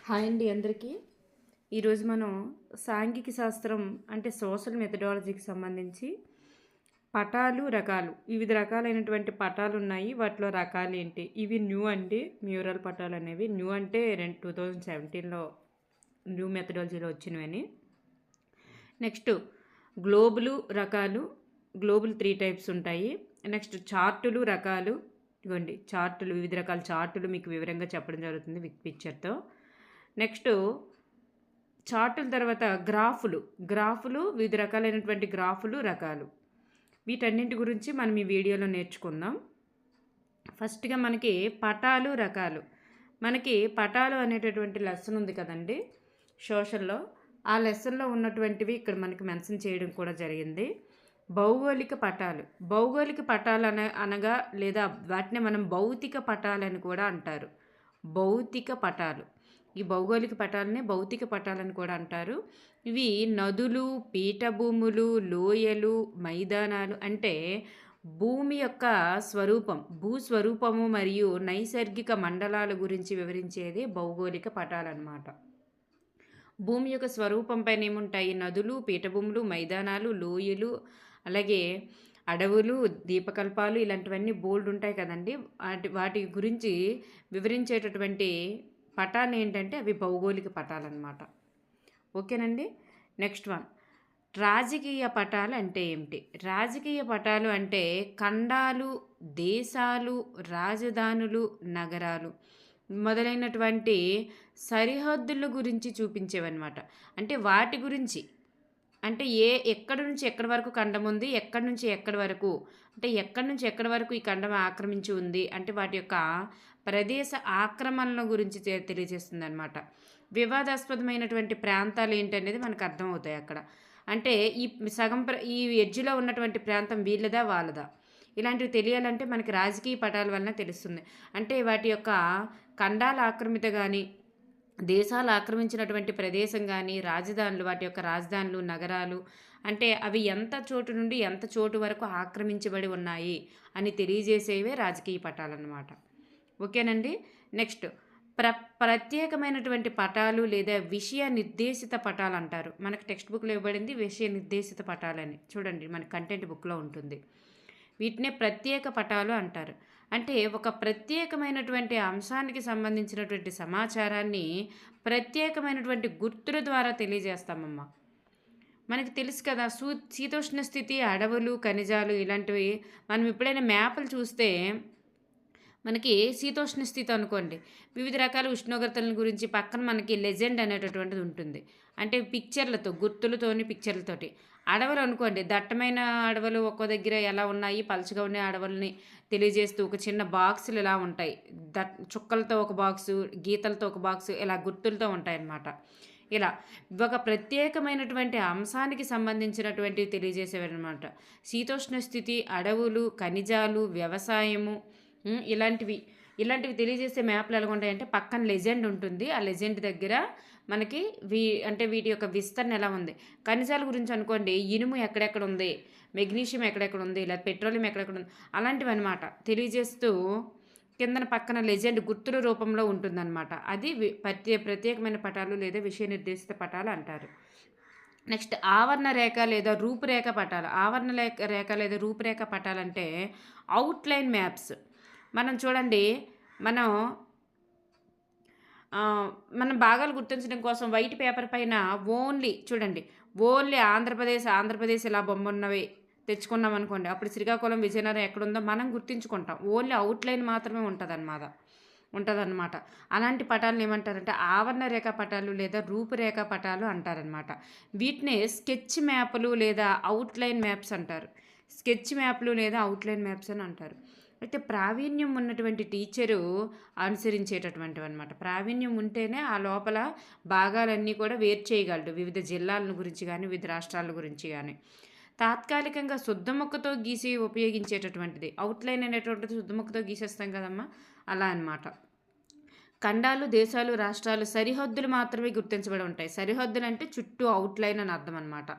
Hi అండి అందరికీ. ఈరోజు మనం సాంఘిక శాస్త్రం అంటే సోషల్ మెథడాలజీకి సంబంధించి పటాలు రకాలు వివిధ రకాలైనటువంటి పటాలు ఉన్నాయి. వాటిలో రకాలు ఏంటి? ఇవి న్యూ అండి. మ్యూరల్ పటాలు అనేవి న్యూ అంటే 2017లో న్యూ మెథడాలజీలో వచ్చినవని. నెక్స్ట్ గ్లోబులు రకాలు. గ్లోబుల్ 3 టైప్స్ ఉంటాయి. నెక్స్ట్ చార్టులు రకాలు. ఇవ్వండి చార్టులు, వివిధ రకాల చార్టులు మీకు వివరంగా చెప్పడం జరుగుతుంది విత్ పిక్చర్తో. నెక్స్ట్ చార్టుల తర్వాత గ్రాఫులు వివిధ రకాలైనటువంటి గ్రాఫులు రకాలు. వీటన్నింటి గురించి మనం ఈ వీడియోలో నేర్చుకుందాం. ఫస్ట్గా మనకి పటాలు రకాలు. మనకి పటాలు అనేటటువంటి లెసన్ ఉంది కదండి సోషల్లో. ఆ లెసన్లో ఉన్నటువంటివి ఇక్కడ మనకి మెన్షన్ చేయడం కూడా జరిగింది. భౌగోళిక పటాలు అనగా లేదా వాటిని మనం భౌతిక పటాలని కూడా అంటారు. భౌతిక పటాలు, ఈ భౌగోళిక పటాలనే భౌతిక పటాలని కూడా అంటారు. ఇవి నదులు, పీఠభూములు, లోయలు, మైదానాలు అంటే భూమి యొక్క భూస్వరూపము మరియు నైసర్గిక మండలాల గురించి వివరించేది భౌగోళిక పటాలన్నమాట. భూమి యొక్క స్వరూపం పైన ఏముంటాయి? నదులు, పీఠభూములు, మైదానాలు, లోయలు, అలాగే అడవులు, దీపకల్పాలు, ఇలాంటివన్నీ బోల్డ్ ఉంటాయి కదండి. వాటి గురించి వివరించేటటువంటి పటాలు ఏంటంటే అవి భౌగోళిక పటాలన్నమాట. ఓకేనండి. నెక్స్ట్ వన్, రాజకీయ పటాలు అంటే ఏమిటి? రాజకీయ పటాలు అంటే ఖండాలు, దేశాలు, రాజధానులు, నగరాలు మొదలైనటువంటి సరిహద్దుల గురించి చూపించేవన్నమాట. అంటే వాటి గురించి, అంటే ఎక్కడి నుంచి ఎక్కడి వరకు ఖండం ఉంది, ఎక్కడి నుంచి ఎక్కడి వరకు, అంటే ఎక్కడి నుంచి ఎక్కడి వరకు ఈ ఖండం ఆక్రమించి ఉంది, అంటే వాటి యొక్క ప్రదేశ ఆక్రమణల గురించి తెలియజేస్తుంది అనమాట. వివాదాస్పదమైనటువంటి ప్రాంతాలు ఏంటనేది మనకు అర్థమవుతాయి అక్కడ. అంటే ఈ ఈ ఎడ్జ్లో ఉన్నటువంటి ప్రాంతం వీళ్ళదా వాళ్ళదా, ఇలాంటివి తెలియాలంటే మనకి రాజకీయ పటాల వలన తెలుస్తుంది. అంటే వాటి యొక్క ఖండాల ఆక్రమిత కానీ, దేశాలు ఆక్రమించినటువంటి ప్రదేశం కానీ, రాజధానులు, వాటి యొక్క రాజధానులు, నగరాలు అంటే అవి ఎంత చోటు నుండి ఎంత చోటు వరకు ఆక్రమించబడి ఉన్నాయి అని తెలియజేసేవే రాజకీయ పటాలన్నమాట. ఓకేనండి. నెక్స్ట్ ప్రత్యేకమైనటువంటి పటాలు లేదా విషయ నిర్దేశిత పటాలు అంటారు. మనకు టెక్స్ట్ బుక్లో ఇవ్వబడింది విషయ నిర్దేశిత పటాలని. చూడండి మన కంటెంట్ బుక్లో ఉంటుంది. వీటినే ప్రత్యేక పటాలు అంటారు. అంటే ఒక ప్రత్యేకమైనటువంటి అంశానికి సంబంధించినటువంటి సమాచారాన్ని ప్రత్యేకమైనటువంటి గుర్తుల ద్వారా తెలియజేస్తామమ్మా. మనకి తెలుసు కదా, శీతోష్ణ స్థితి, అడవులు, ఖనిజాలు ఇలాంటివి. మనం ఎప్పుడైనా మ్యాప్లు చూస్తే మనకి శీతోష్ణ స్థితి అనుకోండి, వివిధ రకాల ఉష్ణోగ్రతల గురించి పక్కన మనకి లెజెండ్ అనేటటువంటిది ఉంటుంది. అంటే పిక్చర్లతో, గుర్తులతోని పిక్చర్లతోటి. అడవులు అనుకోండి, దట్టమైన అడవులు ఒక్కో దగ్గర ఎలా ఉన్నాయి, పలుచగా ఉన్న అడవులని తెలియజేస్తూ ఒక చిన్న బాక్సులు ఇలా ఉంటాయి. చుక్కలతో ఒక బాక్సు, గీతలతో ఒక బాక్సు, ఇలా గుర్తులతో ఉంటాయన్నమాట. ఇలా ఒక ప్రత్యేకమైనటువంటి అంశానికి సంబంధించినటువంటివి తెలియజేసేవన్నమాట. శీతోష్ణ స్థితి, అడవులు, ఖనిజాలు, వ్యవసాయము, ఇలాంటివి తెలియజేసే మ్యాప్లు ఎలా ఉంటాయంటే పక్కన లెజెండ్ ఉంటుంది. ఆ లెజెండ్ దగ్గర మనకి అంటే వీటి యొక్క విస్తరణ ఎలా ఉంది. ఖనిజాల గురించి అనుకోండి, ఇనుము ఎక్కడెక్కడ ఉంది, మెగ్నీషియం ఎక్కడెక్కడ ఉంది, లేదా పెట్రోలియం ఎక్కడెక్కడ ఉంది, అలాంటివి అనమాట తెలియజేస్తూ కిందన పక్కన లెజెండ్ గుర్తుల రూపంలో ఉంటుందన్నమాట. అది ప్రత్యేకమైన పటాలు లేదా విషయ నిర్దేశిత పటాలు అంటారు. నెక్స్ట్ ఆవరణ రేఖ లేదా రూపురేఖ పటాలు. ఆవరణ రేఖ లేదా రూపురేఖ పటాలు అంటే అవుట్లైన్ మ్యాప్స్. మనం చూడండి, మనం భాగాలు గుర్తించడం కోసం వైట్ పేపర్ పైన ఓన్లీ ఆంధ్రప్రదేశ్ ఇలా బొమ్మ ఉన్నవి తెచ్చుకున్నాం అనుకోండి, అప్పుడు శ్రీకాకుళం, విజయనగరం ఎక్కడుందో మనం గుర్తించుకుంటాం. ఓన్లీ అవుట్లైన్ మాత్రమే ఉంటుందన్నమాట. అలాంటి పటాలను ఏమంటారంటే ఆవరణ రేఖ పటాలు లేదా రూపురేఖ పటాలు అంటారనమాట. వీటిని స్కెచ్ మ్యాప్లు లేదా అవుట్లైన్ మ్యాప్స్ అంటారు. స్కెచ్ మ్యాప్లు లేదా అవుట్లైన్ మ్యాప్స్ అని అంటారు. అయితే ప్రావీణ్యం ఉన్నటువంటి టీచరు అనుసరించేటటువంటివి అనమాట. ప్రావీణ్యం ఉంటేనే ఆ లోపల భాగాలన్నీ కూడా వేరు చేయగలడు, వివిధ జిల్లాల గురించి కానీ, వివిధ రాష్ట్రాల గురించి కానీ. తాత్కాలికంగా శుద్ధముక్కతో గీసి ఉపయోగించేటటువంటిది అవుట్లైన్ అనేటువంటిది. శుద్ధముక్కతో గీసేస్తాం కదమ్మా, అలా అనమాట. ఖండాలు, దేశాలు, రాష్ట్రాలు సరిహద్దులు మాత్రమే గుర్తించబడి ఉంటాయి. సరిహద్దులు అంటే చుట్టూ అవుట్‌లైన్ అని అర్థం అనమాట.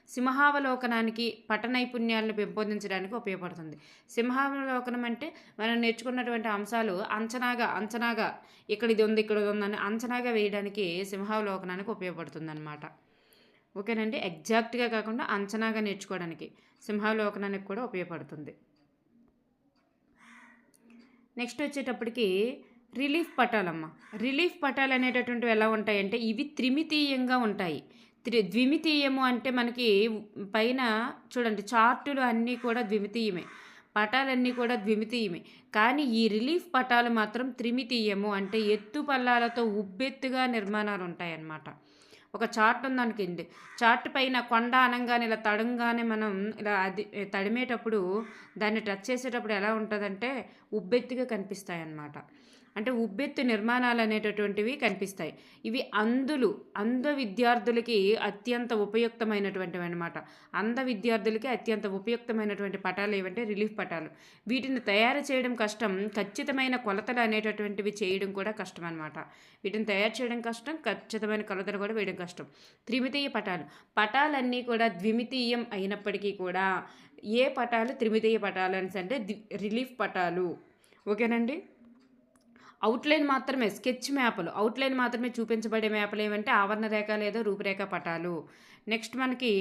సింహావలోకనానికి పట నైపుణ్యాలను పెంపొందించడానికి ఉపయోగపడుతుంది. సింహావలోకనం అంటే మనం నేర్చుకున్నటువంటి అంశాలు అంచనాగా ఇక్కడ ఇది ఉంది, ఇక్కడ ఇది ఉందని అంచనాగా వేయడానికి సింహావలోకనానికి ఉపయోగపడుతుందనమాట. ఓకేనండి. ఎగ్జాక్ట్‌గా కాకుండా అంచనాగా నేర్చుకోవడానికి సింహావలోకనానికి కూడా ఉపయోగపడుతుంది. నెక్స్ట్ వచ్చేటప్పటికి రిలీఫ్ పటాలమ్మ. రిలీఫ్ పటాలు అనేటటువంటివి ఎలా ఉంటాయంటే ఇవి త్రిమితీయంగా ఉంటాయి. ద్విమితీయము అంటే మనకి పైన చూడండి చార్టులు అన్నీ కూడా ద్విమితీయమే. పటాలన్నీ కూడా ద్విమితీయమే. కానీ ఈ రిలీఫ్ పటాలు మాత్రం త్రిమితీయము అంటే ఎత్తు పల్లాలతో ఉబ్బెత్తుగా నిర్మాణాలు ఉంటాయన్నమాట. ఒక చార్ట్ ఉందనుకోండి, చార్ట్ పైన కొండ అనంగానే ఇలా తడంగానే మనం ఇలా అది తడిమేటప్పుడు దాన్ని టచ్ చేసేటప్పుడు ఎలా ఉంటుందంటే ఉబ్బెత్తుగా కనిపిస్తాయి అన్నమాట. అంటే ఉబ్బెత్తు నిర్మాణాలు అనేటటువంటివి కనిపిస్తాయి. ఇవి అంధ విద్యార్థులకి అత్యంత ఉపయుక్తమైనటువంటివి అనమాట. అంధ విద్యార్థులకి అత్యంత ఉపయుక్తమైనటువంటి పటాలు ఏవంటే రిలీఫ్ పటాలు. వీటిని తయారు చేయడం కష్టం, ఖచ్చితమైన కొలతలు అనేటటువంటివి చేయడం కూడా కష్టం అనమాట. వీటిని తయారు చేయడం కష్టం, ఖచ్చితమైన కొలతలు కూడా వేయడం కష్టం. త్రిమితీయ పటాలన్నీ కూడా ద్విమితీయం అయినప్పటికీ కూడా ఏ పటాలు త్రిమితీయ పటాలు అని అంటే రిలీఫ్ పటాలు. ఓకేనండి. అవుట్లైన్ మాత్రమే స్కెచ్ మ్యాప్లు, అవుట్లైన్ మాత్రమే చూపించబడే మ్యాప్లు ఏమంటే ఆవరణ రేఖ లేదా రూపురేఖ పటాలు. నెక్స్ట్ మనకి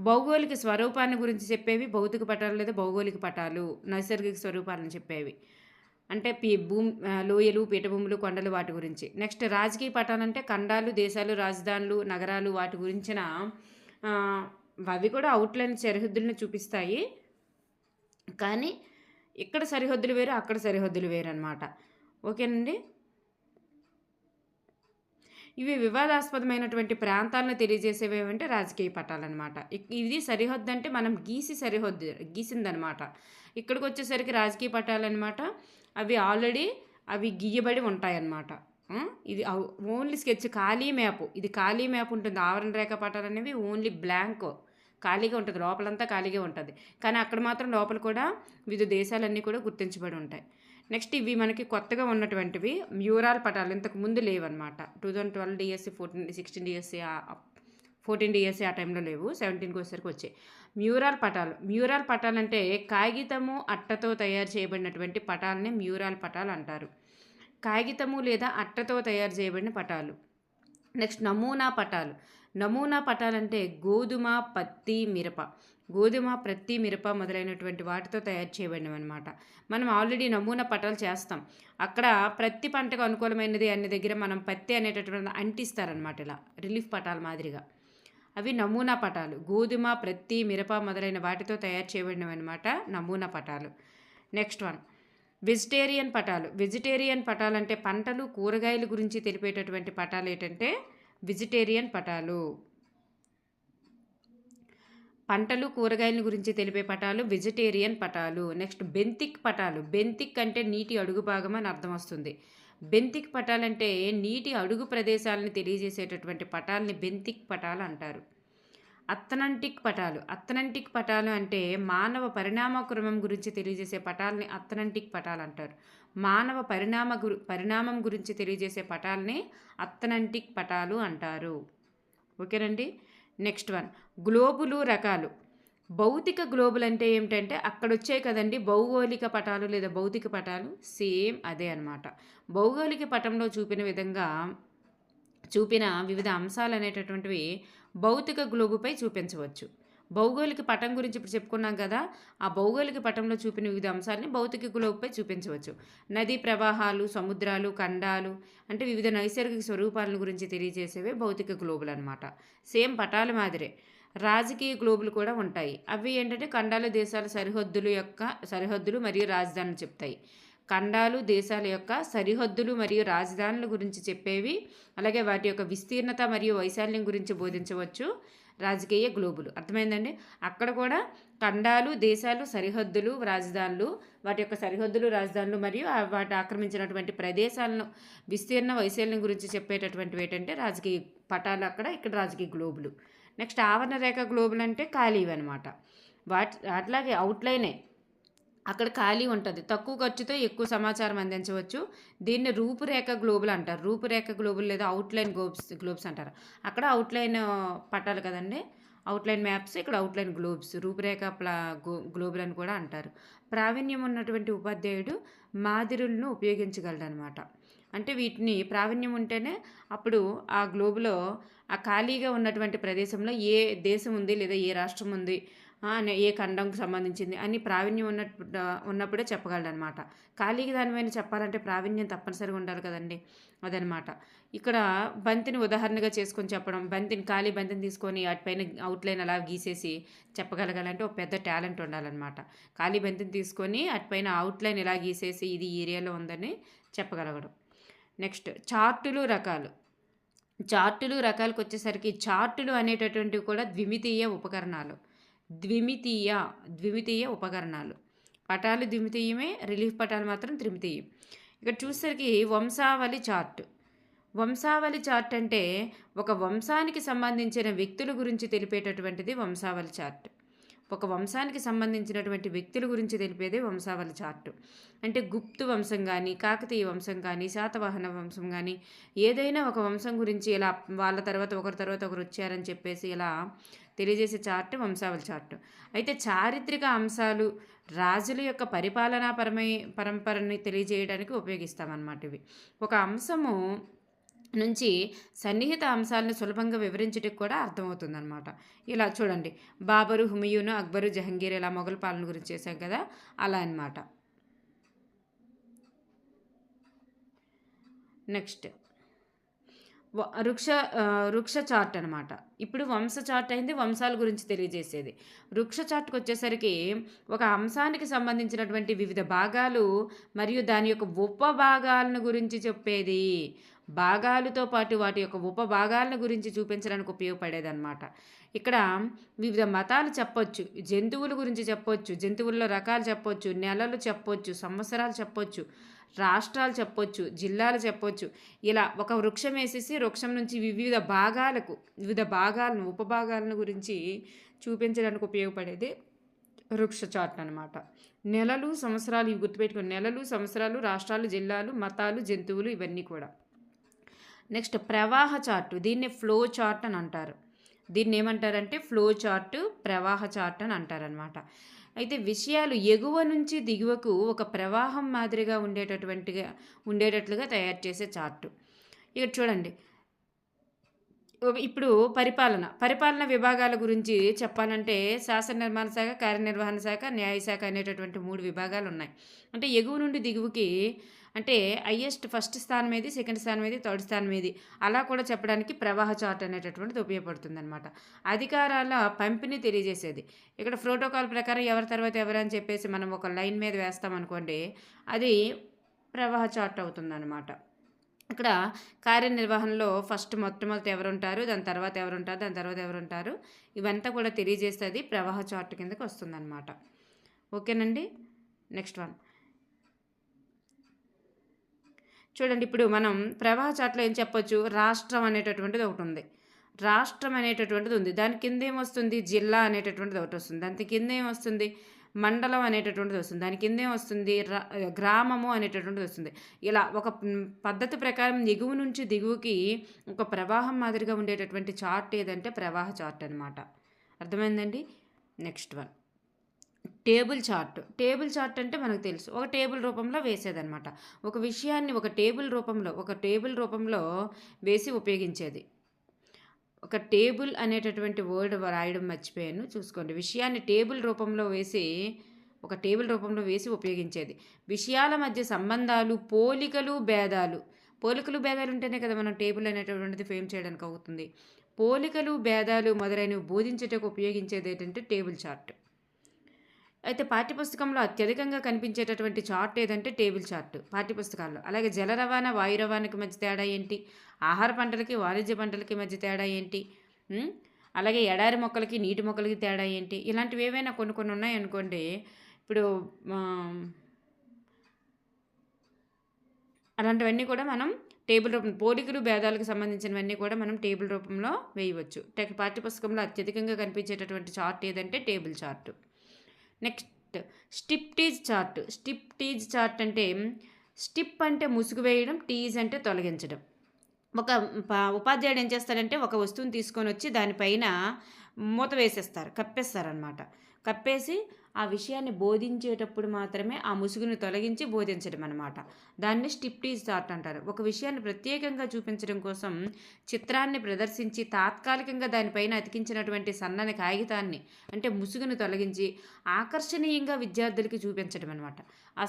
భౌగోళిక స్వరూపాన్ని గురించి చెప్పేవి భౌతిక పటాలు లేదా భౌగోళిక పటాలు. నైసర్గిక స్వరూపాలను చెప్పేవి అంటే లోయలు, పీఠభూములు, కొండలు వాటి గురించి. నెక్స్ట్ రాజకీయ పటాలు అంటే ఖండాలు, దేశాలు, రాజధానులు, నగరాలు వాటి గురించిన అవి కూడా అవుట్లైన్ సరిహద్దులను చూపిస్తాయి. కానీ ఇక్కడ సరిహద్దులు వేరు, అక్కడ సరిహద్దులు వేరు అనమాట. ఓకేనండి. ఇవి వివాదాస్పదమైనటువంటి ప్రాంతాలను తెలియజేసేవి ఏమంటే రాజకీయ పటాలన్నమాట. ఇది సరిహద్దు అంటే మనం గీసిందనమాట. ఇక్కడికి వచ్చేసరికి రాజకీయ పటాలన్నమాట. అవి గీయబడి ఉంటాయన్నమాట. ఇది ఓన్లీ స్కెచ్ ఖాళీ మ్యాప్. ఇది ఖాళీ మ్యాప్ ఉంటుంది. ఆవరణ రేఖ పటాలు అనేవి ఓన్లీ బ్లాంక్ ఖాళీగా ఉంటుంది, లోపలంతా ఖాళీగా ఉంటుంది. కానీ అక్కడ మాత్రం లోపల కూడా వివిధ దేశాలన్నీ కూడా గుర్తించబడి ఉంటాయి. నెక్స్ట్ ఇవి మనకి కొత్తగా ఉన్నటువంటివి మ్యూరాల్ పటాలు. ఇంతకు ముందు లేవన్నమాట. 2012 డిఎస్సి 16 డిఎస్సి 14 డిఎస్సి ఆ టైంలో లేవు, 17కి వచ్చేసరికి వచ్చాయి మ్యూరాల్ పటాలు అంటే కాగితము అట్టతో తయారు చేయబడినటువంటి పటాలని మ్యూరాల్ పటాలు అంటారు. కాగితము లేదా అట్టతో తయారు చేయబడిన పటాలు. నెక్స్ట్ నమూనా పటాలు అంటే గోధుమ, ప్రత్తి, మిరప మొదలైనటువంటి వాటితో తయారు చేయబడినవి అనమాట. మనం ఆల్రెడీ నమూనా పటాలు చేస్తాం. అక్కడ ప్రతి పంటకు అనుకూలమైనది అన్ని దగ్గర మనం పత్తి అనేటటువంటి అంటిస్తారనమాట. ఇలా రిలీఫ్ పటాల మాదిరిగా అవి నమూనా పటాలు. గోధుమ, ప్రత్తి, మిరప మొదలైన వాటితో తయారు చేయబడినవి అనమాట నమూనా పటాలు. నెక్స్ట్ వన్ వెజిటేరియన్ పటాలు అంటే పంటలు, కూరగాయల గురించి తెలిపేటటువంటి పటాలు ఏంటంటే వెజిటేరియన్ పటాలు. పంటలు, కూరగాయల గురించి తెలిపే పటాలు వెజిటేరియన్ పటాలు. నెక్స్ట్ బెంతిక్ అంటే నీటి అడుగు భాగం అని అర్థం వస్తుంది. బెంతిక్ పటాలంటే నీటి అడుగు ప్రదేశాలను తెలియజేసేటటువంటి పటాలని బెంతిక్ పటాలు అంటారు. అత్తనంటిక్ పటాలు అంటే మానవ పరిణామ క్రమం గురించి తెలియజేసే పటాలని అత్తనంటిక్ పటాలు అంటారు. మానవ పరిణామం గురించి తెలియజేసే పటాలని అత్తనంటిక్ పటాలు అంటారు. ఓకేనండి. నెక్స్ట్ వన్ గ్లోబులు రకాలు. భౌతిక గ్లోబులు అంటే ఏమిటంటే అక్కడ వచ్చాయి కదండి భౌగోళిక పటాలు లేదా భౌతిక పటాలు, సేమ్ అదే అనమాట. భౌగోళిక పటంలో చూపిన వివిధ అంశాలు అనేటటువంటివి భౌతిక గ్లోబుపై చూపించవచ్చు. భౌగోళిక పటం గురించి ఇప్పుడు చెప్పుకున్నాం కదా, ఆ భౌగోళిక పటంలో చూపిన వివిధ అంశాలని భౌతిక గ్లోబుపై చూపించవచ్చు. నదీ ప్రవాహాలు, సముద్రాలు, ఖండాలు అంటే వివిధ నైసర్గిక స్వరూపాలను గురించి తెలియజేసేవే భౌతిక గ్లోబులు అనమాట. సేమ్ పటాల మాదిరే రాజకీయ గ్లోబులు కూడా ఉంటాయి. అవి ఏంటంటే ఖండాలు, దేశాల సరిహద్దులు మరియు రాజధానులు చెప్తాయి. ఖండాలు, దేశాల యొక్క సరిహద్దులు మరియు రాజధానుల గురించి చెప్పేవి, అలాగే వాటి యొక్క విస్తీర్ణత మరియు వైశాల్యం గురించి బోధించవచ్చు రాజకీయ గ్లోబులు. అర్థమైందండి. అక్కడ కూడా ఖండాలు, దేశాలు, సరిహద్దులు, రాజధానులు, వాటి యొక్క సరిహద్దులు, రాజధానులు మరియు వాటి ఆక్రమించినటువంటి ప్రదేశాలను విస్తీర్ణ, వైశాల్యం గురించి చెప్పేటటువంటివి ఏంటంటే రాజకీయ పటాలు ఇక్కడ రాజకీయ గ్లోబులు. నెక్స్ట్ ఆవరణ రేఖ గ్లోబులు అంటే ఖాళీవి అనమాట. అట్లాగే అక్కడ ఖాళీ ఉంటుంది. తక్కువ ఖర్చుతో ఎక్కువ సమాచారం అందించవచ్చు. దీన్ని రూపురేఖ గ్లోబుల్ అంటారు. రూపురేఖ గ్లోబుల్ లేదా అవుట్‌లైన్ గ్లోబ్స్ అంటారు. అక్కడ అవుట్‌లైన్ పట్టాలు కదండీ! అవుట్‌లైన్ మ్యాప్స్, ఇక్కడ అవుట్‌లైన్ గ్లోబ్స్. రూపురేఖ గ్లోబుల్ అని కూడా అంటారు. ప్రావీణ్యం ఉన్నటువంటి ఉపాధ్యాయుడు మాదిరులను ఉపయోగించగలడనమాట. అంటే వీటిని ప్రావీణ్యం ఉంటేనే అప్పుడు ఆ గ్లోబ్‌లో ఆ ఖాళీగా ఉన్నటువంటి ప్రదేశంలో ఏ దేశం ఉంది లేదా ఏ రాష్ట్రం ఉంది, ఏ ఖండంకి సంబంధించింది అని ప్రావీణ్యం ఉన్నప్పుడే చెప్పగలడనమాట. ఖాళీగా దాని మీద చెప్పాలంటే ప్రావీణ్యం తప్పనిసరిగా ఉండాలి కదండీ! అదనమాట. ఇక్కడ బంతిని ఉదాహరణగా చేసుకొని చెప్పడం, ఖాళీ బంతిని తీసుకొని వాటిపైన అవుట్‌లైన్ అలా గీసేసి చెప్పగలగాలంటే ఒక పెద్ద టాలెంట్ ఉండాలనమాట. ఖాళీ బంతిని తీసుకొని వాటిపైన అవుట్‌లైన్ ఇలా గీసేసి ఇది ఈ ఏరియాలో ఉందని చెప్పగలగడం. నెక్స్ట్ చార్టులు రకాలు. రకాలకొచ్చేసరికి చార్టులు అనేటటువంటివి కూడా ద్విమితీయ ఉపకరణాలు. పటాలు ద్విమితీయమే, రిలీఫ్ పటాలు మాత్రం త్రిమితీయం. ఇక్కడ చూసేసరికి వంశావళి చార్ట్ అంటే ఒక వంశానికి సంబంధించిన వ్యక్తుల గురించి తెలిపేటటువంటిది వంశావళి చార్ట్. ఒక వంశానికి సంబంధించినటువంటి వ్యక్తుల గురించి తెలిపేదే వంశావళి చార్టు. అంటే గుప్తు వంశం కానీ, కాకతీయ వంశం కానీ, శాతవాహన వంశం కానీ, ఏదైనా ఒక వంశం గురించి ఇలా వాళ్ళ తర్వాత ఒకరు వచ్చారని చెప్పేసి ఇలా తెలియజేసే చార్ట్ వంశావళి చార్ట్. అయితే చారిత్రక అంశాలు రాజుల యొక్క పరంపరని తెలియజేయడానికి ఉపయోగిస్తామన్నమాట ఇవి. ఒక అంశము నుంచి సన్నిహిత అంశాలను సులభంగా వివరించడానికి కూడా అర్థమవుతుందన్నమాట. ఇలా చూడండి, బాబరు, హుమయూను, అక్బరు, జహంగీర్ ఇలా మొఘల్ పాలన గురించి చేశాం కదా, అలా అన్నమాట. నెక్స్ట్ వృక్ష చార్ట్ అనమాట. ఇప్పుడు వంశ చార్ట్ అయింది, వంశాల గురించి తెలియజేసేది. వృక్ష చార్ట్కి వచ్చేసరికి ఒక అంశానికి సంబంధించినటువంటి వివిధ భాగాలు మరియు దాని యొక్క ఉపభాగాలను గురించి చెప్పేది. భాగాలతో పాటు వాటి యొక్క ఉపభాగాలను గురించి చూపించడానికి ఉపయోగపడేది అనమాట. ఇక్కడ వివిధ మతాలు చెప్పొచ్చు, జంతువుల గురించి చెప్పొచ్చు, జంతువుల్లో రకాలు చెప్పొచ్చు, నెలలు చెప్పొచ్చు, సంవత్సరాలు చెప్పొచ్చు, రాష్ట్రాలు చెప్పొచ్చు, జిల్లాలు చెప్పొచ్చు. ఇలా ఒక వృక్షం వేసేసి వృక్షం నుంచి వివిధ భాగాలను ఉపభాగాలను గురించి చూపించడానికి ఉపయోగపడేది వృక్ష చార్ట్ అనమాట. నెలలు, సంవత్సరాలు ఇవి గుర్తుపెట్టుకోండి. నెలలు, సంవత్సరాలు, రాష్ట్రాలు, జిల్లాలు, మతాలు, జంతువులు ఇవన్నీ కూడా. నెక్స్ట్ ప్రవాహ చార్టు. దీన్ని ఫ్లో చార్ట్ అని అంటారు. దీన్ని ఏమంటారంటే ఫ్లో చార్టు, ప్రవాహ చార్ట్ అని అంటారనమాట. అయితే విషయాలు ఎగువ నుంచి దిగువకు ఒక ప్రవాహం మాదిరిగా ఉండేటట్లుగా తయారు చేసే చార్టు. ఇక్కడ చూడండి, ఇప్పుడు పరిపాలన విభాగాల గురించి చెప్పాలంటే శాసన నిర్మాణ శాఖ, కార్యనిర్వహణ శాఖ, న్యాయశాఖ అనేటటువంటి 3 విభాగాలు ఉన్నాయి. అంటే ఎగువ నుండి దిగువకి అంటే ఫస్ట్ స్థానం ఏది, సెకండ్ స్థానం ఏది, థర్డ్ స్థానం ఏది అలా కూడా చెప్పడానికి ప్రవాహ చార్ట్ అనేటటువంటిది ఉపయోగపడుతుంది అనమాట. అధికారాల పంపిణీ తెలియజేసేది. ఇక్కడ ప్రోటోకాల్ ప్రకారం ఎవరి తర్వాత ఎవరు అని చెప్పేసి మనం ఒక లైన్ మీద వేస్తామనుకోండి, అది ప్రవాహ చార్ట్ అవుతుందన్నమాట. ఇక్కడ కార్యనిర్వహణలో మొట్టమొదటి ఎవరుంటారు, దాని తర్వాత ఎవరుంటారు ఇవంతా కూడా తెలియజేస్తుంది, ప్రవాహ చార్ట్ కిందకి వస్తుందన్నమాట. ఓకేనండి. నెక్స్ట్ వన్ చూడండి. ఇప్పుడు మనం ప్రవాహ చార్ట్లో ఏం చెప్పొచ్చు, రాష్ట్రం అనేటటువంటిది ఒకటి ఉంది. దాని కింద ఏమొస్తుంది, జిల్లా అనేటటువంటిది ఒకటి వస్తుంది. దాని కింద ఏమొస్తుంది, మండలం అనేటటువంటిది వస్తుంది. దాని కింద ఏమొస్తుంది, గ్రామము అనేటటువంటిది వస్తుంది. ఇలా ఒక పద్ధతి ప్రకారం ఎగువ నుంచి దిగువకి ఒక ప్రవాహం మాదిరిగా ఉండేటటువంటి చార్ట్ ఏదంటే ప్రవాహ చార్ట్ అనమాట. అర్థమైందండి. నెక్స్ట్ వన్ టేబుల్ చార్ట్ అంటే మనకు తెలుసు, ఒక టేబుల్ రూపంలో వేసేదనమాట. ఒక విషయాన్ని ఒక టేబుల్ రూపంలో వేసి ఉపయోగించేది. ఒక టేబుల్ అనేటటువంటి వర్డ్ రాయడం మర్చిపోయాను, చూసుకోండి. విషయాన్ని టేబుల్ రూపంలో వేసి ఉపయోగించేది. విషయాల మధ్య సంబంధాలు, పోలికలు భేదాలు ఉంటేనే కదా మనం టేబుల్ అనేటటువంటిది ఫ్రేమ్ చేయడానికి అవుతుంది. పోలికలు భేదాలు మొదలైనవి బోధించేటకు ఉపయోగించేది ఏంటంటే టేబుల్ చార్ట్. అయితే పాఠ్యపుస్తకంలో అత్యధికంగా కనిపించేటటువంటి చార్ట్ ఏదంటే టేబుల్ చార్ట్ పాఠ్యపుస్తకాల్లో. అలాగే జల రవాణా, వాయు రవాణాకి మధ్య తేడా ఏంటి, ఆహార పంటలకి, వాణిజ్య పంటలకి మధ్య తేడా ఏంటి, అలాగే ఎడారి మొక్కలకి, నీటి మొక్కలకి తేడా ఏంటి, ఇలాంటివి ఏవైనా కొన్ని ఉన్నాయనుకోండి. ఇప్పుడు అలాంటివన్నీ కూడా మనం టేబుల్ రూపం, పోలికలు భేదాలకు సంబంధించినవన్నీ కూడా మనం టేబుల్ రూపంలో వేయవచ్చు. పాఠ్యపుస్తకంలో అత్యధికంగా కనిపించేటటువంటి చార్ట్ ఏదంటే table chart. Next strip tease chart అంటే స్టిప్ అంటే ముసుగు వేయడం, టీజ్ అంటే తొలగించడం. ఒక ఉపాధ్యాయుడు ఏం చేస్తాడంటే ఒక వస్తువుని తీసుకొని వచ్చి దానిపైన మూత వేసేస్తారు, కప్పేస్తారనమాట. కప్పేసి ఆ విషయాన్ని బోధించేటప్పుడు మాత్రమే ఆ ముసుగును తొలగించి బోధించడం అనమాట. దాన్ని స్టిప్టీజ్ చార్ట్ అంటారు. ఒక విషయాన్ని ప్రత్యేకంగా చూపించడం కోసం చిత్రాన్ని ప్రదర్శించి తాత్కాలికంగా దానిపైన అతికించినటువంటి సన్నని కాగితాన్ని అంటే ముసుగును తొలగించి ఆకర్షణీయంగా విద్యార్థులకి చూపించడం అనమాట. ఆ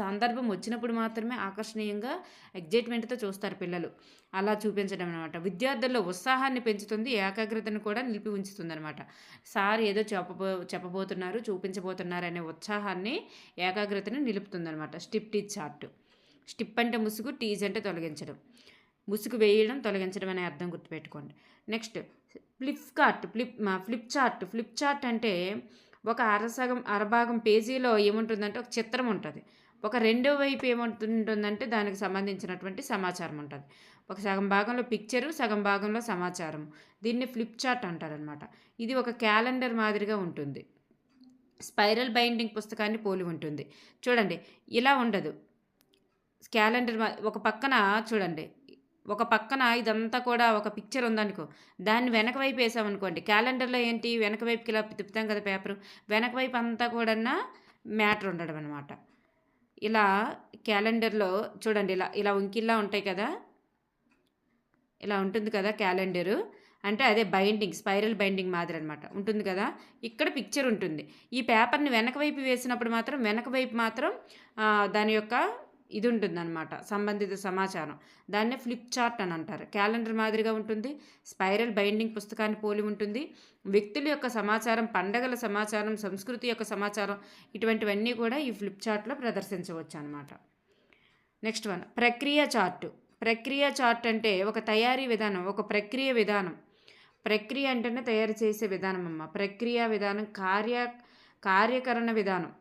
సందర్భం వచ్చినప్పుడు మాత్రమే ఆకర్షణీయంగా ఎగ్జైట్మెంట్తో చూస్తారు పిల్లలు. అలా చూపించడం అనమాట. విద్యార్థుల్లో ఉత్సాహాన్ని పెంచుతుంది, ఏకాగ్రతను కూడా నిలిపి ఉంచుతుంది అనమాట. సార్ ఏదో చెప్పబోతున్నారు, చూపించబోతున్నారు అనే ఉత్సాహాన్ని, ఏకాగ్రతను నిలుపుతుంది అనమాట స్టిప్టీజ్ చార్ట్. స్టిప్ అంటే ముసుగు, టీజ్ అంటే తొలగించడం. ముసుగు వేయడం, తొలగించడం అనే అర్థం గుర్తుపెట్టుకోండి. నెక్స్ట్ ఫ్లిప్ చార్ట్ అంటే ఒక అరభాగం పేజీలో ఏముంటుందంటే ఒక చిత్రం ఉంటుంది. ఒక రెండో వైపు ఏముంటుందంటే దానికి సంబంధించినటువంటి సమాచారం ఉంటుంది. ఒక సగం భాగంలో పిక్చరు, సగం భాగంలో సమాచారం. దీన్ని ఫ్లిప్ చార్ట్ అంటారనమాట. ఇది ఒక క్యాలెండర్ మాదిరిగా ఉంటుంది. స్పైరల్ బైండింగ్ పుస్తకాన్ని పోలి ఉంటుంది. చూడండి, ఇలా ఉండదు. క్యాలెండర్ ఒక పక్కన చూడండి, ఒక పక్కన ఇదంతా కూడా ఒక పిక్చర్ ఉందనుకో, దాన్ని వెనక వైపు వేసామనుకోండి. క్యాలెండర్లో ఏంటి, వెనక వైపుకి ఇలా తిప్పుతాం కదా పేపరు, వెనక వైపు అంతా కూడా మ్యాటర్ ఉండడం అనమాట. ఇలా క్యాలెండర్లో చూడండి, ఇలా ఇలా ఉంకిల్లా ఉంటాయి కదా, ఇలా ఉంటుంది కదా క్యాలెండరు. అంటే అదే బైండింగ్, స్పైరల్ బైండింగ్ మాదిరి అనమాట ఉంటుంది కదా. ఇక్కడ పిక్చర్ ఉంటుంది. ఈ పేపర్ని వెనక వైపు వేసినప్పుడు మాత్రం వెనక వైపు మాత్రం దాని యొక్క ఇది ఉంటుందన్నమాట, సంబంధిత సమాచారం. దాన్నే ఫ్లిప్ చార్ట్ అని అంటారు. క్యాలెండర్ మాదిరిగా ఉంటుంది, స్పైరల్ బైండింగ్ పుస్తకాన్ని పోలి ఉంటుంది. వ్యక్తుల యొక్క సమాచారం, పండగల సమాచారం, సంస్కృతి యొక్క సమాచారం, ఇటువంటివన్నీ కూడా ఈ ఫ్లిప్ చార్ట్లో ప్రదర్శించవచ్చు అనమాట. నెక్స్ట్ వన్, ప్రక్రియ చార్ట్ అంటే ఒక తయారీ విధానం, ఒక ప్రక్రియ విధానం. ప్రక్రియ అంటేనే తయారు చేసే విధానం అమ్మ. ప్రక్రియ విధానం, కార్యకరణ విధానం.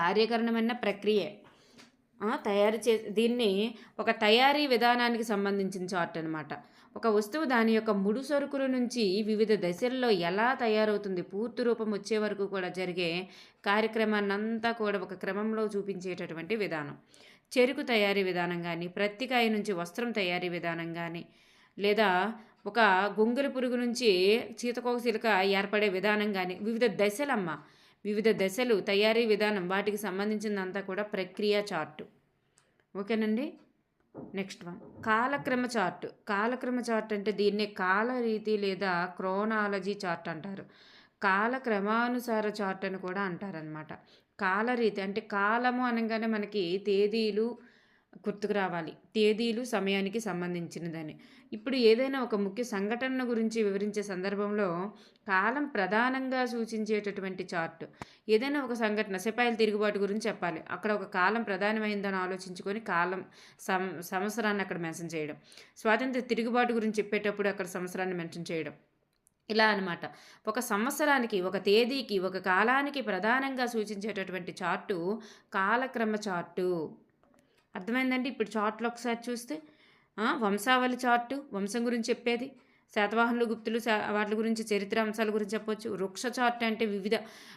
కార్యకరణమైన ప్రక్రియ దీన్ని ఒక తయారీ విధానానికి సంబంధించిన చార్ట్ అనమాట. ఒక వస్తువు దాని యొక్క ముడి సరుకుల నుంచి వివిధ దశల్లో ఎలా తయారవుతుంది, పూర్తి రూపం వచ్చే వరకు కూడా జరిగే కార్యక్రమాన్ని అంతా కూడా ఒక క్రమంలో చూపించేటటువంటి విధానం. చెరుకు తయారీ విధానం కానీ, ప్రత్తికాయ నుంచి వస్త్రం తయారీ విధానం కానీ, లేదా ఒక గొంగళి పురుగు నుంచి సీతకోకచిలుక ఏర్పడే విధానం కానీ, వివిధ దశలు తయారీ విధానం, వాటికి సంబంధించిందంతా కూడా ప్రక్రియ చార్టు. ఓకేనండి. నెక్స్ట్ వన్, కాలక్రమ చార్ట్ అంటే దీన్నే కాలరీతి లేదా క్రోనాలజీ చార్ట్ అంటారు. కాలక్రమానుసార చార్ట్ అని కూడా అంటారనమాట. కాలరీతి అంటే కాలము అనగానే మనకి తేదీలు గుర్తుకు రావాలి, తేదీలు సమయానికి సంబంధించినదని. ఇప్పుడు ఏదైనా ఒక ముఖ్య సంఘటన గురించి వివరించే సందర్భంలో కాలం ప్రధానంగా సూచించేటటువంటి చార్ట్. ఏదైనా ఒక సంఘటన, సిపాయిల తిరుగుబాటు గురించి చెప్పాలి, అక్కడ ఒక కాలం ప్రధానమైందని ఆలోచించుకొని కాలం సంవత్సరాన్ని అక్కడ మెన్షన్ చేయడం. స్వాతంత్ర తిరుగుబాటు గురించి చెప్పేటప్పుడు అక్కడ సంవత్సరాన్ని మెన్షన్ చేయడం. ఇలా అనమాట. ఒక సంవత్సరానికి, ఒక తేదీకి, ఒక కాలానికి ప్రధానంగా సూచించేటటువంటి చార్టు కాలక్రమ చార్టు. అర్థమైందండి. ఇప్పుడు చార్ట్లో ఒకసారి చూస్తే వంశావళి చార్టు, వంశం గురించి చెప్పేది. శాతవాహనులు, గుప్తులు, వాటి గురించి చరిత్ర అంశాల గురించి చెప్పవచ్చు. వృక్ష చార్ట్ అంటే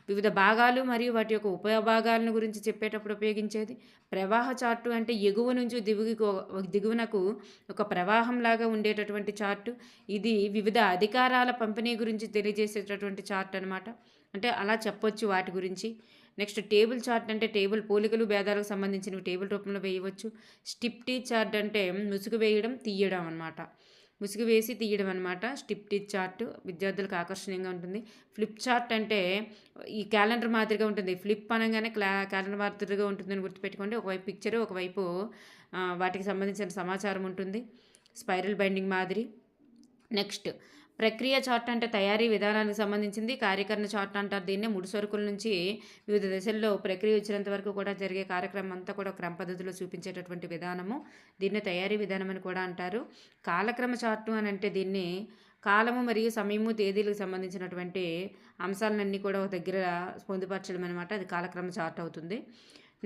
వివిధ భాగాలు మరియు వాటి యొక్క ఉపభాగాలను గురించి చెప్పేటప్పుడు ఉపయోగించేది. ప్రవాహ చార్టు అంటే ఎగువ నుంచి దిగువనకు ఒక ప్రవాహంలాగా ఉండేటటువంటి చార్టు. ఇది వివిధ అధికారాల పంపిణీ గురించి తెలియజేసేటటువంటి చార్ట్ అనమాట. అంటే అలా చెప్పొచ్చు వాటి గురించి. నెక్స్ట్ టేబుల్ చార్ట్ అంటే టేబుల్ పోలికలు, భేదాలకు సంబంధించినవి టేబుల్ రూపంలో వేయవచ్చు. స్టిప్టీజ్ చార్ట్ అంటే ముసుగు వేయడం, తీయడం అనమాట. ముసుగు వేసి తీయడం అనమాట స్టిప్టీజ్ చార్ట్. విద్యార్థులకు ఆకర్షణీయంగా ఉంటుంది. ఫ్లిప్ చార్ట్ అంటే ఈ క్యాలెండర్ మాదిరిగా ఉంటుంది. ఫ్లిప్ అనగానే క్యాలెండర్ మాదిరిగా ఉంటుందని గుర్తుపెట్టుకోండి. ఒకవైపు పిక్చరు, ఒకవైపు వాటికి సంబంధించిన సమాచారం ఉంటుంది, స్పైరల్ బైండింగ్ మాదిరి. నెక్స్ట్ ప్రక్రియ చార్ట్ అంటే తయారీ విధానానికి సంబంధించింది. కార్యకరణ చార్ట్ అంటారు దీన్ని. ముడి సరుకుల నుంచి వివిధ దశల్లో ప్రక్రియ వచ్చినంత వరకు కూడా జరిగే కార్యక్రమం అంతా కూడా క్రమ పద్ధతిలో చూపించేటటువంటి విధానము, దీన్ని తయారీ విధానం అని కూడా అంటారు. కాలక్రమ చార్టు అని అంటే దీన్ని కాలము మరియు సమయము, తేదీలకు సంబంధించినటువంటి అంశాలన్నీ కూడా ఒక దగ్గర పొందుపరచడం అనమాట. అది కాలక్రమ చార్ట్ అవుతుంది.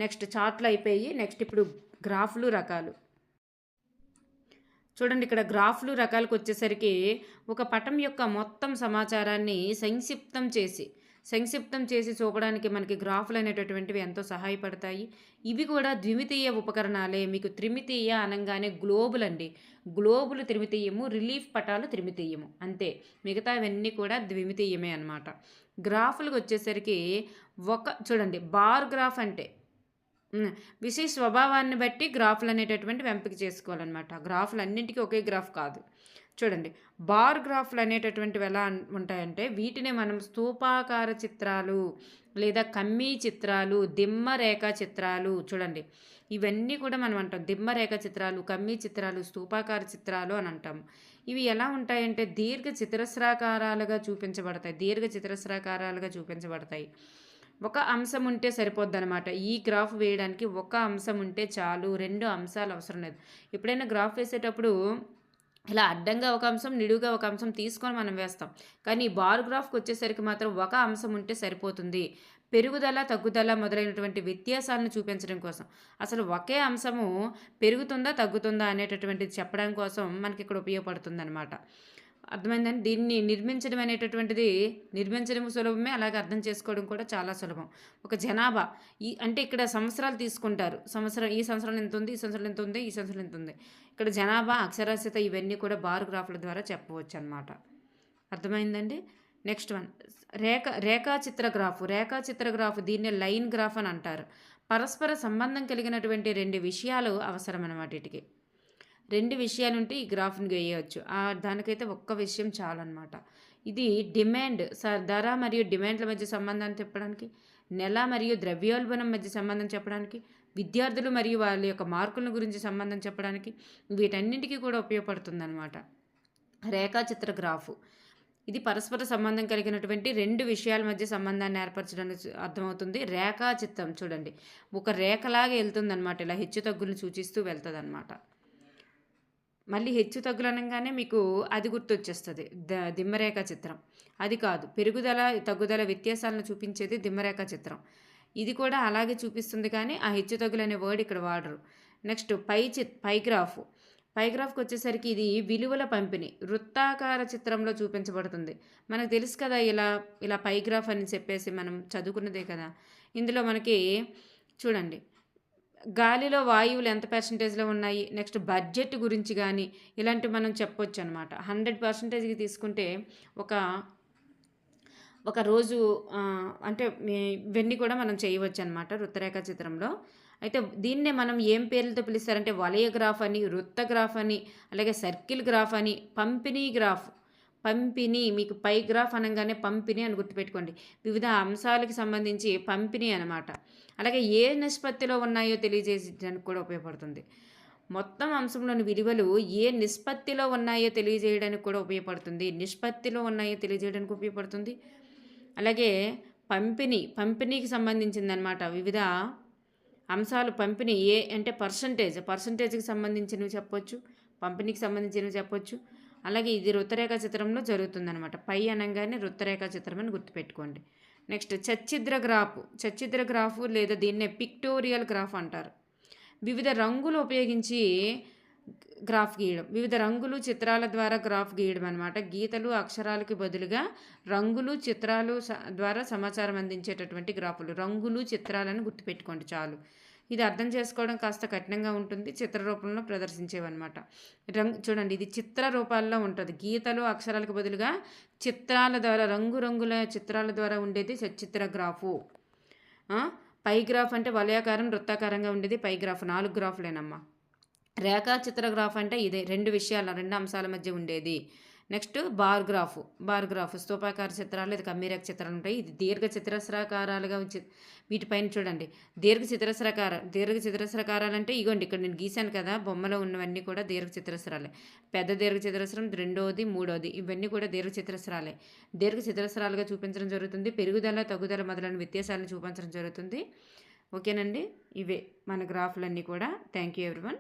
నెక్స్ట్ చార్ట్లు అయిపోయి నెక్స్ట్ ఇప్పుడు గ్రాఫ్లు రకాలు. చూడండి, ఇక్కడ గ్రాఫ్లు రకాలకు వచ్చేసరికి ఒక పటం యొక్క మొత్తం సమాచారాన్ని సంక్షిప్తం చేసి సంక్షిప్తం చేసి చూపడానికి మనకి గ్రాఫ్లు అనేటటువంటివి ఎంతో సహాయపడతాయి. ఇవి కూడా ద్విమితీయ ఉపకరణాలే. మీకు త్రిమితీయ అనంగానే గ్లోబులండి. గ్లోబులు త్రిమితీయము, రిలీఫ్ పటాలు త్రిమితీయము అంతే. మిగతావన్నీ కూడా ద్విమితీయమే అన్నమాట. గ్రాఫులకు వచ్చేసరికి చూడండి బార్ గ్రాఫ్ అంటే విశేష స్వభావాన్ని బట్టి గ్రాఫ్లు అనేటటువంటివి ఎంపిక చేసుకోవాలన్నమాట. గ్రాఫ్లు అన్నింటికీ ఒకే గ్రాఫ్ కాదు. చూడండి బార్ గ్రాఫ్లు అనేటటువంటివి ఎలా ఉంటాయంటే వీటినే మనం స్తూపాకార చిత్రాలు లేదా కమ్మీ చిత్రాలు, దిమ్మ రేఖా చిత్రాలు, చూడండి ఇవన్నీ కూడా మనం అంటాం దిమ్మ రేఖా చిత్రాలు, కమ్మీ చిత్రాలు, స్తూపాకార చిత్రాలు అని అంటాం. ఇవి ఎలా ఉంటాయంటే దీర్ఘ చతురస్రాకారాలుగా చూపించబడతాయి. ఒక అంశం ఉంటే సరిపోద్దనమాట. ఈ గ్రాఫ్ వేయడానికి ఒక అంశం ఉంటే చాలు, 2 అంశాలు అవసరం లేదు. ఎప్పుడైనా గ్రాఫ్ వేసేటప్పుడు ఇలా అడ్డంగా ఒక అంశం, నిలువుగా ఒక అంశం తీసుకొని మనం వేస్తాం. కానీ ఈ బార్ గ్రాఫ్కి వచ్చేసరికి మాత్రం ఒక అంశం ఉంటే సరిపోతుంది. పెరుగుదల, తగ్గుదల మొదలైనటువంటి వ్యత్యాసాలను చూపించడం కోసం, అసలు ఒకే అంశము పెరుగుతుందా తగ్గుతుందా అనేటటువంటిది చెప్పడం కోసం మనకి ఇక్కడ ఉపయోగపడుతుంది అనమాట. అర్థమైందని దీన్ని నిర్మించడం సులభమే, అలాగే అర్థం చేసుకోవడం కూడా చాలా సులభం. ఒక జనాభా అంటే ఇక్కడ సంవత్సరాలు తీసుకుంటారు. ఈ సంవత్సరం ఎంత ఉంది, ఈ సంవత్సరం ఎంత ఉంది, ఈ సంవత్సరం ఎంత ఉంది. ఇక్కడ జనాభా, అక్షరాస్యత ఇవన్నీ కూడా బార్ గ్రాఫ్ల ద్వారా చెప్పవచ్చు అనమాట. అర్థమైందండి. నెక్స్ట్ వన్ రేఖాచిత్ర గ్రాఫ్. దీన్నే లైన్ గ్రాఫ్ అని అంటారు. పరస్పర సంబంధం కలిగినటువంటి 2 విషయాలు అవసరం అన్నమాట. వీటికి 2 విషయాలు ఉంటే ఈ గ్రాఫ్ని వేయవచ్చు. దానికైతే ఒక్క విషయం చాలన్నమాట. ఇది ధర మరియు డిమాండ్ల మధ్య సంబంధాన్ని చెప్పడానికి, నెల మరియు ద్రవ్యోల్బణం మధ్య సంబంధం చెప్పడానికి, విద్యార్థులు మరియు వాళ్ళ యొక్క మార్కుల గురించి సంబంధం చెప్పడానికి, వీటన్నింటికీ కూడా ఉపయోగపడుతుంది అనమాట రేఖాచిత్ర గ్రాఫు. ఇది పరస్పర సంబంధం కలిగినటువంటి 2 విషయాల మధ్య సంబంధాన్ని ఏర్పరచడానికి అర్థమవుతుంది. రేఖాచిత్రం చూడండి ఒక రేఖలాగా వెళ్తుందన్నమాట. ఇలా హెచ్చు తగ్గులను సూచిస్తూ వెళ్తుంది అనమాట. మళ్ళీ హెచ్చు తగ్గులు అనగానే మీకు అది గుర్తొచ్చేస్తుంది, దిమ్మరేఖా చిత్రం. అది కాదు, పెరుగుదల తగ్గుదల వ్యత్యాసాలను చూపించేది దిమ్మరేఖా చిత్రం. ఇది కూడా అలాగే చూపిస్తుంది, కానీ ఆ హెచ్చు తగ్గులు అనే వర్డ్ ఇక్కడ వాడరు. నెక్స్ట్ పైగ్రాఫ్కి వచ్చేసరికి ఇది విలువల పంపిణీ వృత్తాకార చిత్రంలో చూపించబడుతుంది. మనకు తెలుసు కదా ఇలా పైగ్రాఫ్ అని చెప్పేసి మనం చదువుకున్నదే కదా. ఇందులో మనకి చూడండి గాలిలో వాయువులు ఎంత పర్సంటేజ్లో ఉన్నాయి, నెక్స్ట్ బడ్జెట్ గురించి కానీ ఇలాంటివి మనం చెప్పొచ్చు అనమాట. 100%కి తీసుకుంటే ఒక రోజు అంటే ఇవన్నీ కూడా మనం చేయవచ్చు అనమాట వృత్తరేఖా చిత్రంలో. అయితే దీన్నే మనం ఏం పేర్లతో పిలుస్తారంటే వలయ గ్రాఫ్ అని, వృత్త గ్రాఫ్ అని, అలాగే సర్కిల్ గ్రాఫ్ అని, పంపిణీ గ్రాఫ్. మీకు పై గ్రాఫ్ అనగానే పంపిణీ అని గుర్తుపెట్టుకోండి. వివిధ అంశాలకు సంబంధించి పంపిణీ అనమాట. అలాగే ఏ నిష్పత్తిలో ఉన్నాయో తెలియజేయడానికి కూడా ఉపయోగపడుతుంది. మొత్తం అంశంలోని విలువలు ఏ నిష్పత్తిలో ఉన్నాయో తెలియజేయడానికి కూడా ఉపయోగపడుతుంది. అలాగే పంపిణీకి సంబంధించిందనమాట. వివిధ అంశాలు పంపిణీ అంటే పర్సంటేజ్కి సంబంధించినవి చెప్పొచ్చు, పంపిణీకి సంబంధించినవి చెప్పొచ్చు. అలాగే ఇది వృత్తరేఖా చిత్రంలో జరుగుతుందనమాట. పై అనగానే వృత్తరేఖా చిత్రం అని గుర్తుపెట్టుకోండి. నెక్స్ట్ చచ్చిద్ర గ్రాఫ్ లేదా దీన్నే పిక్టోరియల్ గ్రాఫ్ అంటారు. వివిధ రంగులు ఉపయోగించి గ్రాఫ్ గీయడం, వివిధ రంగులు చిత్రాల ద్వారా గ్రాఫ్ గీయడం అనమాట. గీతలు అక్షరాలకి బదులుగా రంగులు చిత్రాలు ద్వారా సమాచారం అందించేటటువంటి గ్రాఫులు. రంగులు చిత్రాలను గుర్తుపెట్టుకోండి చాలు. ఇది అర్థం చేసుకోవడం కాస్త కఠినంగా ఉంటుంది. చిత్ర రూపంలో ప్రదర్శించేవన్నమాట. చూడండి ఇది చిత్ర రూపాల్లో ఉంటుంది. గీతలు అక్షరాలకు బదులుగా చిత్రాల ద్వారా, రంగురంగుల చిత్రాల ద్వారా ఉండేది సచిత్ర గ్రాఫు. పై గ్రాఫ్ అంటే వలయాకారం, వృత్తాకారంగా ఉండేది పై గ్రాఫ్. 4 గ్రాఫులేనమ్మా. రేఖా చిత్ర గ్రాఫ్ అంటే ఇదే 2 అంశాల మధ్య ఉండేది. నెక్స్ట్ బార్ గ్రాఫ్ స్తూపాకార చిత్రాలు లేదా కమ్మీరేఖ చిత్రాలు ఉంటాయి. ఇది దీర్ఘ చతురస్రాకారాలుగా వీటిపైన చూడండి దీర్ఘ చతురస్రాకారాలు అంటే ఇగోండి ఇక్కడ నేను గీశాను కదా, బొమ్మలో ఉన్నవన్నీ కూడా దీర్ఘ చతురస్రాలే. పెద్ద దీర్ఘ చతురస్రం, 2వది, 3వది ఇవన్నీ కూడా దీర్ఘ చతురస్రాలే. దీర్ఘ చతురస్రాలుగా చూపించడం జరుగుతుంది. పెరుగుదల తగ్గుదల మొదలైన వ్యత్యాసాలను చూపించడం జరుగుతుంది. ఓకేనండి, ఇవే మన గ్రాఫ్లన్నీ కూడా. Thank you everyone.